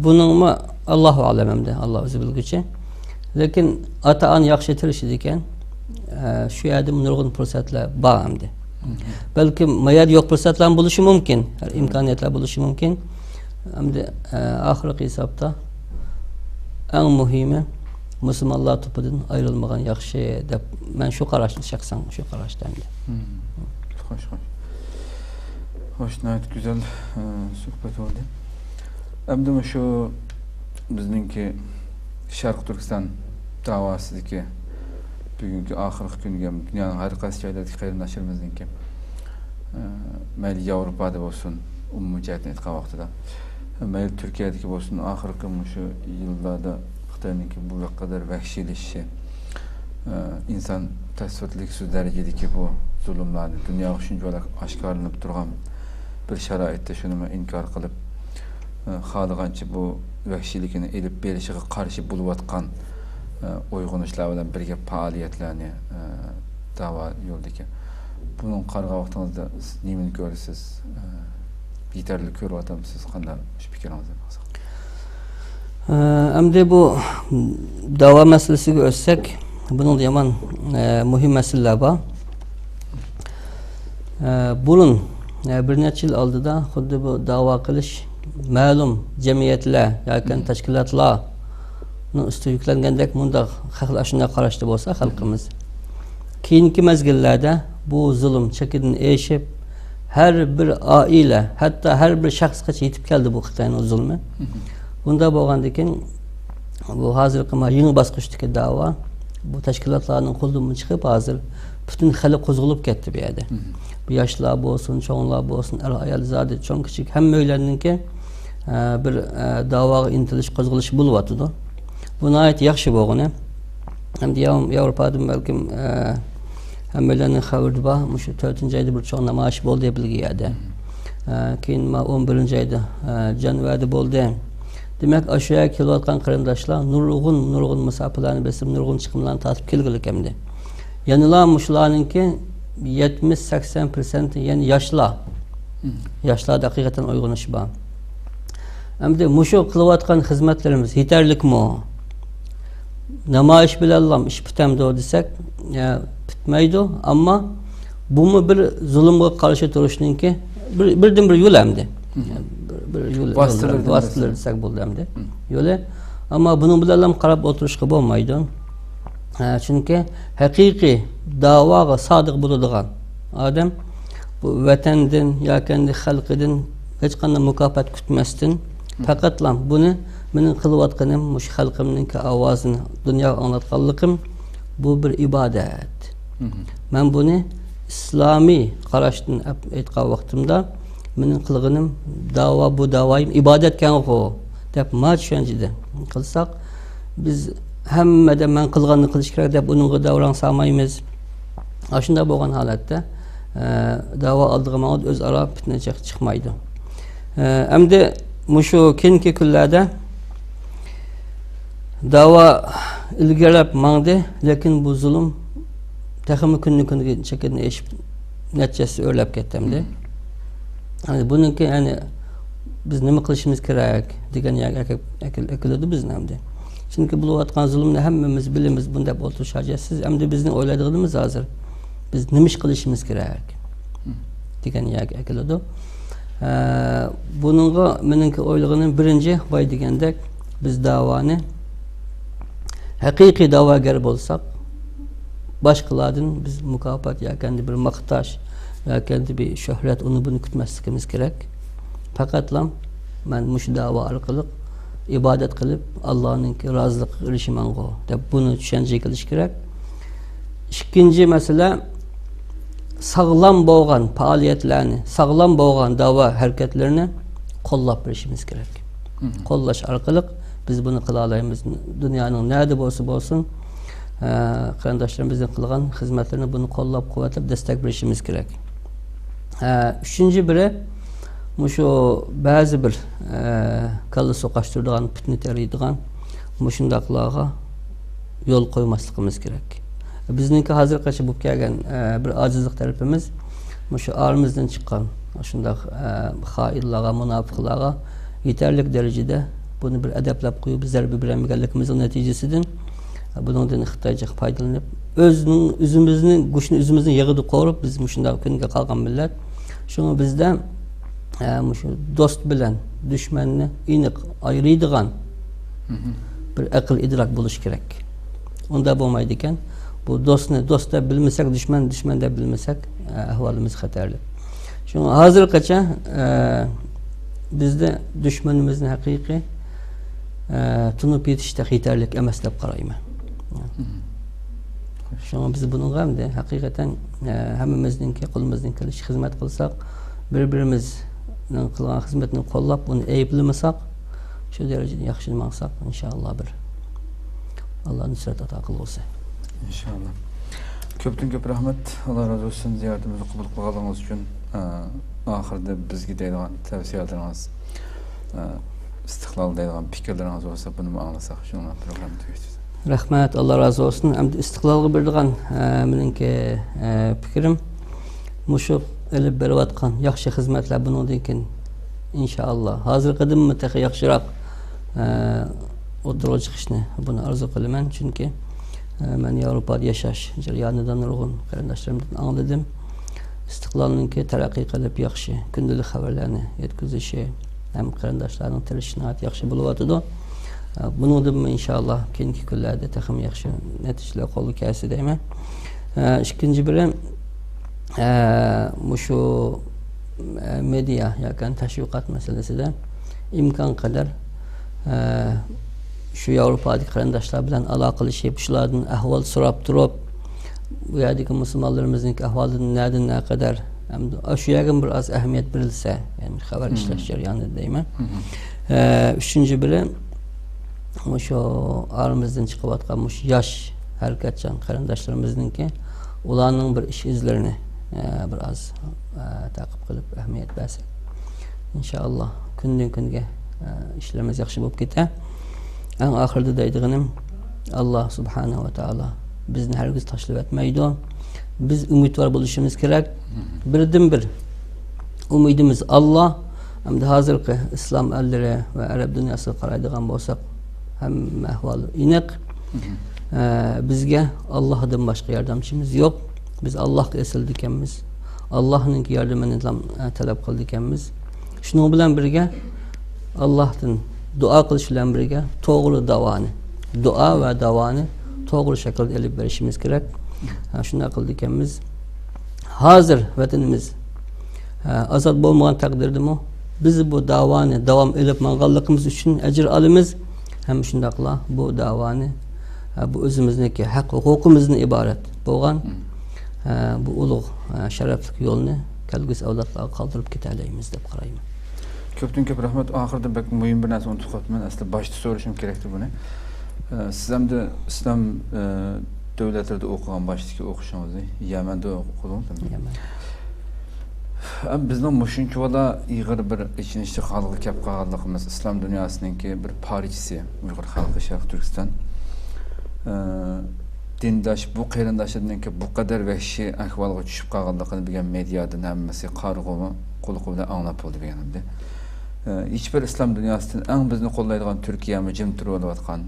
Buningmi Allohu a'lam hamda, Alloh o'zi bilguchi. Lekin ota-ona yaxshi tirishidi ekan, shu yerda nurg'un fursatlar bor hamda. Belki mayad yo'q fursatlar bo'lishi mumkin, imkoniyatlar bo'lishi mumkin. Hamda oxirgi hisobda eng muhimi musulmonlar to'pidan ayrilmagan yaxshi deb men shu qarashni shaxsan shu qarashdamda. Xo'sh, nayt güzel suhbat oldu. Endi shu bizningki Sharq Turkiston da'vosidagi bugungi oxirgi kunga dunyoning har qaysi joylaridagi qarindoshlarimizniki mayli Yevropada bo'lsin, umumiy jihatdan aytgan vaqtida, mayli Turkiyadagi bo'lsin, oxirgi shu yillarda Xitoyniki bu qadar vahshiylashishi, inson tasvirlik darajadagi bu zulmlarni dunyoga shunchalik oshkorlanib turgan bir sharoitda shuni inkor qilib, xohlagancha bu vahshiylikni elib berishiga qarshi bo'layotgan uyg'unishlar bilan birga faoliyatlarni da'vo yo'ldagi. Bunun qarg'a vaqtingizda siz nimani ko'rasiz? Yetarli ko'ryapmisiz? Qanday shu fikringizni bilsangiz? Endi bu da'vo masalasiga o'tsak, bunun yomon muhim masalalar bor. Burun bir necha yil oldida xuddi bu da'vo qilish ma'lum jamiyatlar yoki tashkilotlar ustiga yuklangandek mundaq xalqlar shunday qarashda bo'lsa xalqimiz, keyingi mezgillarda bu zulm chekidan eshib her bir oila, hatto har bir shaxsgacha yetib keldi bu Xitoyning zulmi. Bunda bo'lgandan bu hozirgi yangi bosqichdagi da'vo bu tashkilotlarning qo'ldan chiqib hozir butun xalq qo'zg'alib ketdi bu yerda. Bu yoshlar bo'lsin, cho'nglar bo'lsin, ayol zodi, cho'ng kichik hammalarninki bir da'voga intilish qo'zg'alish bo'lyapti. Buna ait yaxshi bo'lgani. Hamda Yevropada balkim hammalarning xabarida bor, shu 4-oyda bir cho'ng namoyish bo'ldi bilgiyada. Keyin 11-oyda janvarda bo'ldi. Demak, aşağıya kelayotgan qarindoshlar nurg'un masofalarni besib, nurg'un chiqimlarni tatib kelgili keldi. Yanilar mushlarninki 70-80% yani yoshlar. Yoshlar haqiqatan uyg'unish bor. Endi mushu qilayotgan xizmatlarimiz yetarlikmi? Namoyish bilan ish bitamdi desak, bitmaydi, ammo bumi bir zulmga qarshi turishninki birdan bir yo'l hamdi. Bir yo'l vasitalar desak bo'ldi hamdi. Yo'li. Ammo buni bilan qarab o'tirishga bo'lmaydi. Chunki haqiqiy da'voga sodiq bo'ladigan odam bu vatandan yoki xalqidan hech qanday mukofot kutmasdan faqatlam buni mening qilayotganim mush xalqimning ovozini dunyoga anglatganligim bu bir ibodat. Men buni islomiy qarashdan aytgan vaqtimda mening qilganim da'vo, bu da'voim ibodatkan-ku deb tushunchida qilsak, biz hammada men qilganni qilish kerak deb uningga davron solmaymiz. Shunda bo'lgan holatda da'vo oldiga ma'ud o'zaro fitna chiqmaydi. Endi mushu keyingi kunlarda da'vo ilgirlab mangdi, lekin bu zulm taxmi kunni chekidan eshib natijasi o'rlab ketdi. Buningki yani biz nima qilishimiz kerak degan akiladi bizni hamda. Chunki bo'layotgan zulmni hammamiz bilamiz, bunda o'tirish hojasiz. Endi bizning o'ylaydiganimiz hozir biz nima ish qilishimiz kerak degan akiladi. Buningga meningki o'ylaganim birinchi boy degandek, biz da'voni haqiqiy da'vogar bo'lsak, boshqalardan biz mukofot yoki bir maqtash yoki bir shuhrat uni buni kutmasligimiz kerak. Faqatlam men mush da'vo orqali ibodat qilib Allohning roziligiga erishimango deb buni tushuncha qilish kerak. Ikkinchi masala sog'lom bo'lgan faoliyatlarni, sog'lom bo'lgan da'vo harakatlarini qo'llab berishimiz kerak. Qo'llash orqali biz buni qila olamiz. Dunyoning nada bo'lsin, qarindoshlarimizning qilgan xizmatlarini buni qo'llab-quvvatlab destek berishimiz kerak. Üçüncü biri mushu ba'zi bir kalla soqashtiradigan, fitna taraydigan mushundaqlarga yo'l qo'ymasligimiz kerak. Bizningki hozirgacha bo'lib kelgan bir ojizlik tarafimiz mushu oramizdan chiqqan shundaq xoinlarga, munofiqlarga yetarli darajada buni bir adablab qo'yib zarba bermaganligimizning natijasidan bundan Xitoycha foydalanib o'zimizning go'shtni o'zimizning yig'ida qo'rib biz shunday kunga qolgan millat. Shuni bizda shu do'st bilan dushmanni aniq ayiradigan bir aql idrok bo'lish kerak. Unda bo'lmaydi ekan. Bu do'stni do'st deb bilmasak, dushman deb bilmasak ahvolimiz xatarli. Shuni hozirgacha bizda dushmanimizni haqiqiy tunib yetishda yetarli emas deb qarayman. Şuna biz bunun gamda hakikaten hemmimizninki qo'limizdan kelish xizmat qilsak, bir-birimizning qilgan xizmatini qo'llab, buni ayblamasak, shu darajada yaxshi maqsad inshaalloh bir Alloh nusrat ato qilsin. İnşallah. Köpten köp rahmet. Allah razı olsun ziyaretimizi kabul kılganınız için. Ahirde bizge deydigan tavsiyeleriniz, istiqlal deydigan fikirleriniz olsa bunu mu anlasak şuna program tüyütüz. Rahmat, Allah razı olsun. Hem de istiqlalga berdigan meningki fikrim mushu elib berayotgan yaxshi xizmatlar bundan keyin inshaalloh hozirgidan mutaqa yaxshiroq o'tirib chiqishni buni orzu qilaman, chunki men Yevropada yashash jarayonidan nurg'un qarindoshlarimdan angladim. Istiqlolninki taraqqiy qilib yaxshi kundalik xabarlarni yetkazishi ham qarindoshlarning tirishini yaxshi bo'layotidi. Bundan inshaalloh keyingi kunlarda taxmin yaxshi natijalar qo'lga kelsa deyman. Ikkinchi biri mushu media yoki tashviqot masalasida imkon qadar şu Yevropadagi qarindoshlar bilan aloqalashib, shulardan ahvol so'rab turib, bu yerdagi musulmonlarimizning ahvolidan nereden ne kadar şu yerga biraz ahamiyat berilsa, yani xabar ishlash jarayonida deyman. Üçüncü biri şu aramızdan chiqayotgan mush yosh harakatchan qarindoshlarimizninki ularning bir ish izlarini biraz taqib qilib ahamiyat bersak, inshaalloh kundan kunga ishlarimiz yaxshi bo'lib ketar. En ahirde deydiğim Allah subhanahu ve taala bizni hergiz tashlab etmaydi. Biz umidvor bo'lishimiz kerak. Birdan bir umidimiz Allah. Hem de hozirgi islom ellari va arab dunyosiga qaraydigan bo'lsak, hamma ahvol aniq. Bizga Allohdan boshqa yordamchimiz yo'q. Biz Allohga esildikanmiz. Allohning yordamini talab qildikanmiz. Shuning bilan birga Allohdan dua qilish bilan birga to'g'ri davoni, dua va davoni to'g'ri shaklda elib berishimiz kerak. Shunday qildikanmiz. Hozir vatanimiz ozod bo'lmagan taqdirdami, biz bu davoni davom elib manganligimiz uchun ajr olamiz. Ham shundaqla bu davoni bu o'zimizniki haq huquqimizdan iborat bo'lgan bu ulug' sharafli yo'lni kelgusi avlodlarga qoldirib ketalaymiz deb qarayman. Köpten köp rahmet. Ahirde pek mühim bir narsa unutib qolibman. Aslında başta soruşum kerakdi buni. Siz ham de islom davlatlarida o'qigan baştaki o'qishingizni Yamanda o'qidingiz. Yaman. Bizning mushuncha vala ig'ir bir ichinishli xalqi kelib qolganligimiz islom dunyosiningki bir parchasi Uyg'ur xalqi Sharq Turkiston. Dindosh bu qarindoshlarninki bu qadar vahshiy ahvolga tushib qolganligini bilgan mediadan hammasi qarg'umi qo'liqi bilan anglab bo'ldi deganimda. Hiçbir İslam dünyasının en bizni qo'llaydigan Türkiye mi jim turib olayotgan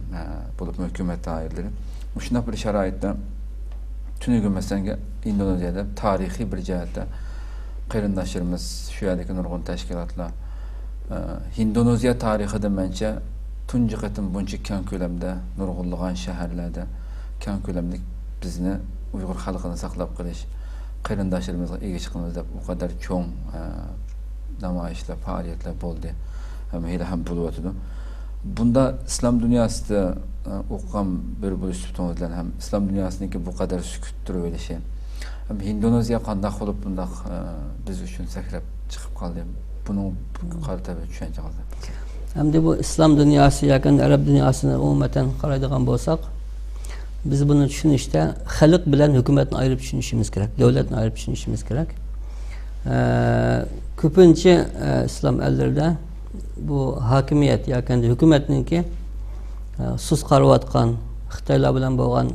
bo'lib hukumat doiralari shunday bir sharoitda tunugun masalan Indoneziyada tarixiy bir jihatda qarindoshlarimiz shu yerdagi nurg'un tashkilotlar Indoneziya tarixida mencha tunji qatim buncha keng ko'lamda nurg'unlagan shaharlarda keng ko'lamda bizni Uyg'ur xalqini saqlab qolish qarindoshlarimizga ega chiqamiz deb u qadar cho'ng namoyishlar, faaliyetler bo'ldi. Hem bo'lyotdi. Bunda islom dunyosida o'qigan bir bo'lishibdingizlar ham islom dunyosiniki bu qadar sukut turib olishi. Ham Indoneziya qanday bo'lib bunday biz uchun sakrab chiqib qoldi. Buni qarata tushuncha qildi. Hamda bu islom dunyosi yoki arab dunyosini umuman qaraydigan bo'lsak, biz buni tushunishda xalq bilan hukumatni ayirib tushunishimiz kerak, davlatni ayirib tushunishimiz kerak. Ko'pincha islom ellerida bu hokimiyat yoki hukumatniki sus qarayotgan Xitoylar bilan bo'lgan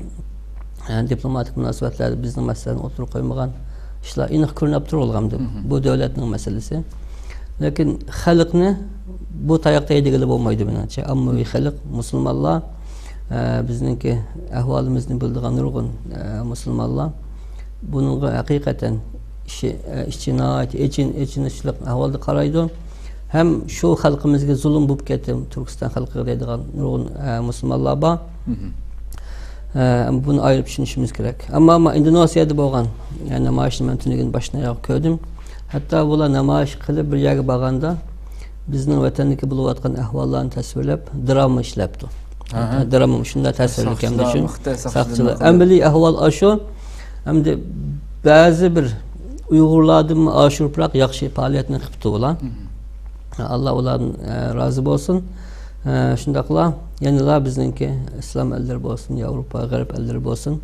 diplomatik munosabatlarda bizning masalani o'tirib qo'ymagan ishlar aniq ko'rinib turibdi. Bu davlatning masalasi. Lekin xalqni bu tayoqda yedigili bo'lmaydi menimcha. Ammoviy xalq, musulmonlar, bizningki ahvolimizni bildigan nurg'un musulmonlar bunga haqiqatan ichinishlik ahvolda qaraydi. Hem şu xalqimizga zulm bo'lib ketdi, Turkiston xalqiga deydigan nurg'un musulmonlar bor. Bunu ayırıp tushunishimiz kerak. Ama Indoneziyada bo'lgan namoyishni men tunugun boshdan ko'rdim. Hatta bular namoyish qilib bir yerga borganda bizning vatanniki bo'layotgan ahvollarni tasvirlab drama ishlabdi. Dramam shunda ta'sirli ekan shun. Saqchilar. Amaliy ahvol ashu. Hamda ba'zi bir Uyg'urlardan ashurproq yaxshi faoliyatni qilibdi ular. Allah ulardan rozi bo'lsin. Shundaqla yanilar bizningki islom ellari bo'lsin, Yevropa, G'arb ellari bo'lsin.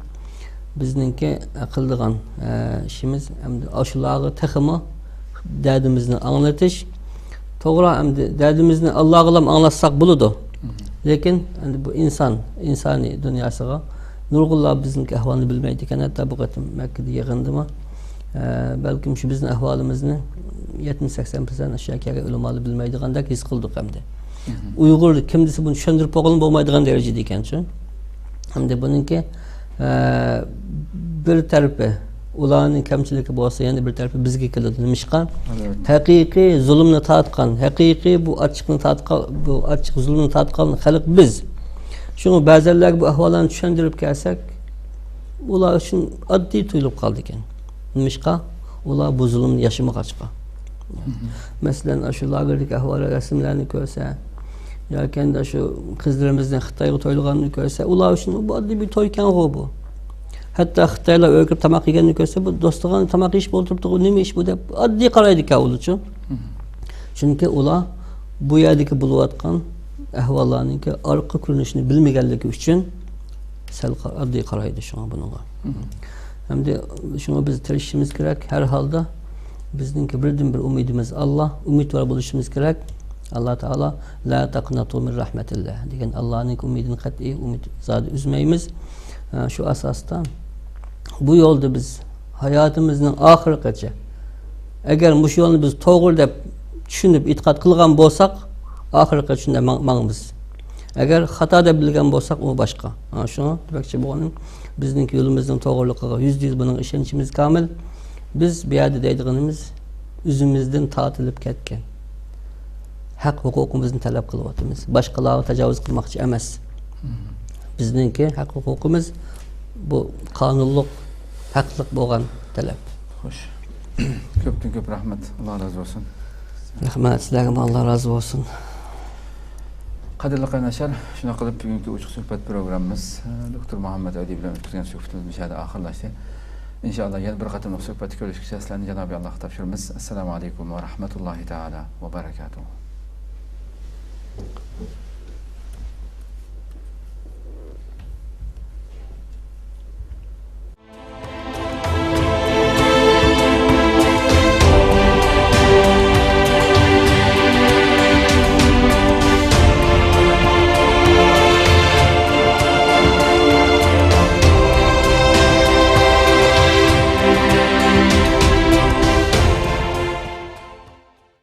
Bizningki qildigan ishimiz hamda ashularga texmi dardimizni anglatish. To'g'ri, hamda dardimizni Allohga anglatsak bo'ladi. Lekin bu insoniy dunyosiga nurg'unlar bizning ahvolni bilmaydi ekan. Hatta bu qatim Makkada yig'indimi? Balkim shu bizning ahvolimizni 70-80% aşağıya ulamolar bilmaydigandek his qildik hamda. Uyg'ur kim desa buni tushuntirib qo'ygan bo'lmaydigan darajada ekan shu. Hamda buningki bir tarafi ularning kamchiligi bo'lsa, yana bir tarafi bizga keladi. Nimishqa? Haqiqiy zulmni tatgan, haqiqiy bu ochiqni tatgan, bu ochiq zulmni tatgan xalq biz. Shuni ba'zilar bu ahvollarni tushuntirib kelsak, ular uchun oddiy tuyulib qoldi ekan. Nimishqa? Ular bu zulmni yashamagochqa. Masalan, shu lagerdagi ahvol rasmlarni ko'rsa, yoki shu qizlarimizning Xitoyga to'yilganini ko'rsa, ular uchun bu oddiy bir to'ykan bu. Hatta Xitoylar o'kib tamoq yeganini ko'rsa, bu do'stlarga tamoq yeyish bo'ltiribdi, nima ish bu deb oddiy qaraydi ekan ular uchun. Chunki ular bu yerdagi bo'layotgan ahvollarning orqa ko'rinishini bilmaganligi uchun sal oddiy qaraydi shunga bunga. Hamda shunga biz tirishishimiz kerak har holda. Bizning birdan bir umidimiz Allah, umidvor bo'lishimiz kerak. Allah Taala la taqnatu min rahmatillah degan Allohning umidini qat'iy umid zodi uzmaymiz. Shu asosda bu yo'lda biz hayotimizning oxirigacha agar bu yo'lni biz to'g'ri deb tushunib e'tiqod qilgan bo'lsak, oxiriga shunda mangmiz. Agar xato deb bilgan bo'lsak, u boshqa. Shuni demoqchi bo'lganim, bizning yo'limizning to'g'riligiga 100% buning ishonchimiz komil. Biz bu yerda deydiganimiz o'zimizdan tortilib ketgan haq huquqimizni talab qilyapmiz. Boshqalarga tajovuz qilmoqchi emas. Bizningki haq huquqimiz bu qonunliq, haqliq bo'lgan talab. Xo'sh. Ko'pdan ko'p rahmat. Alloh razı olsun. Rahmat, sizlarga Alloh razı olsun. Qadrli qaynashar, shuna qilib bugungi ochiq suhbat programmamiz doktor Muhammad Adi bilan o'tkazgan suhbatimiz mishada oxirlashdi. İnşallah yana bir qatim suhbat ko'rishgacha sizlarni Janobi Alloh topshiramiz. Assalomu alaykum va rahmatullohi taala va barakatuh.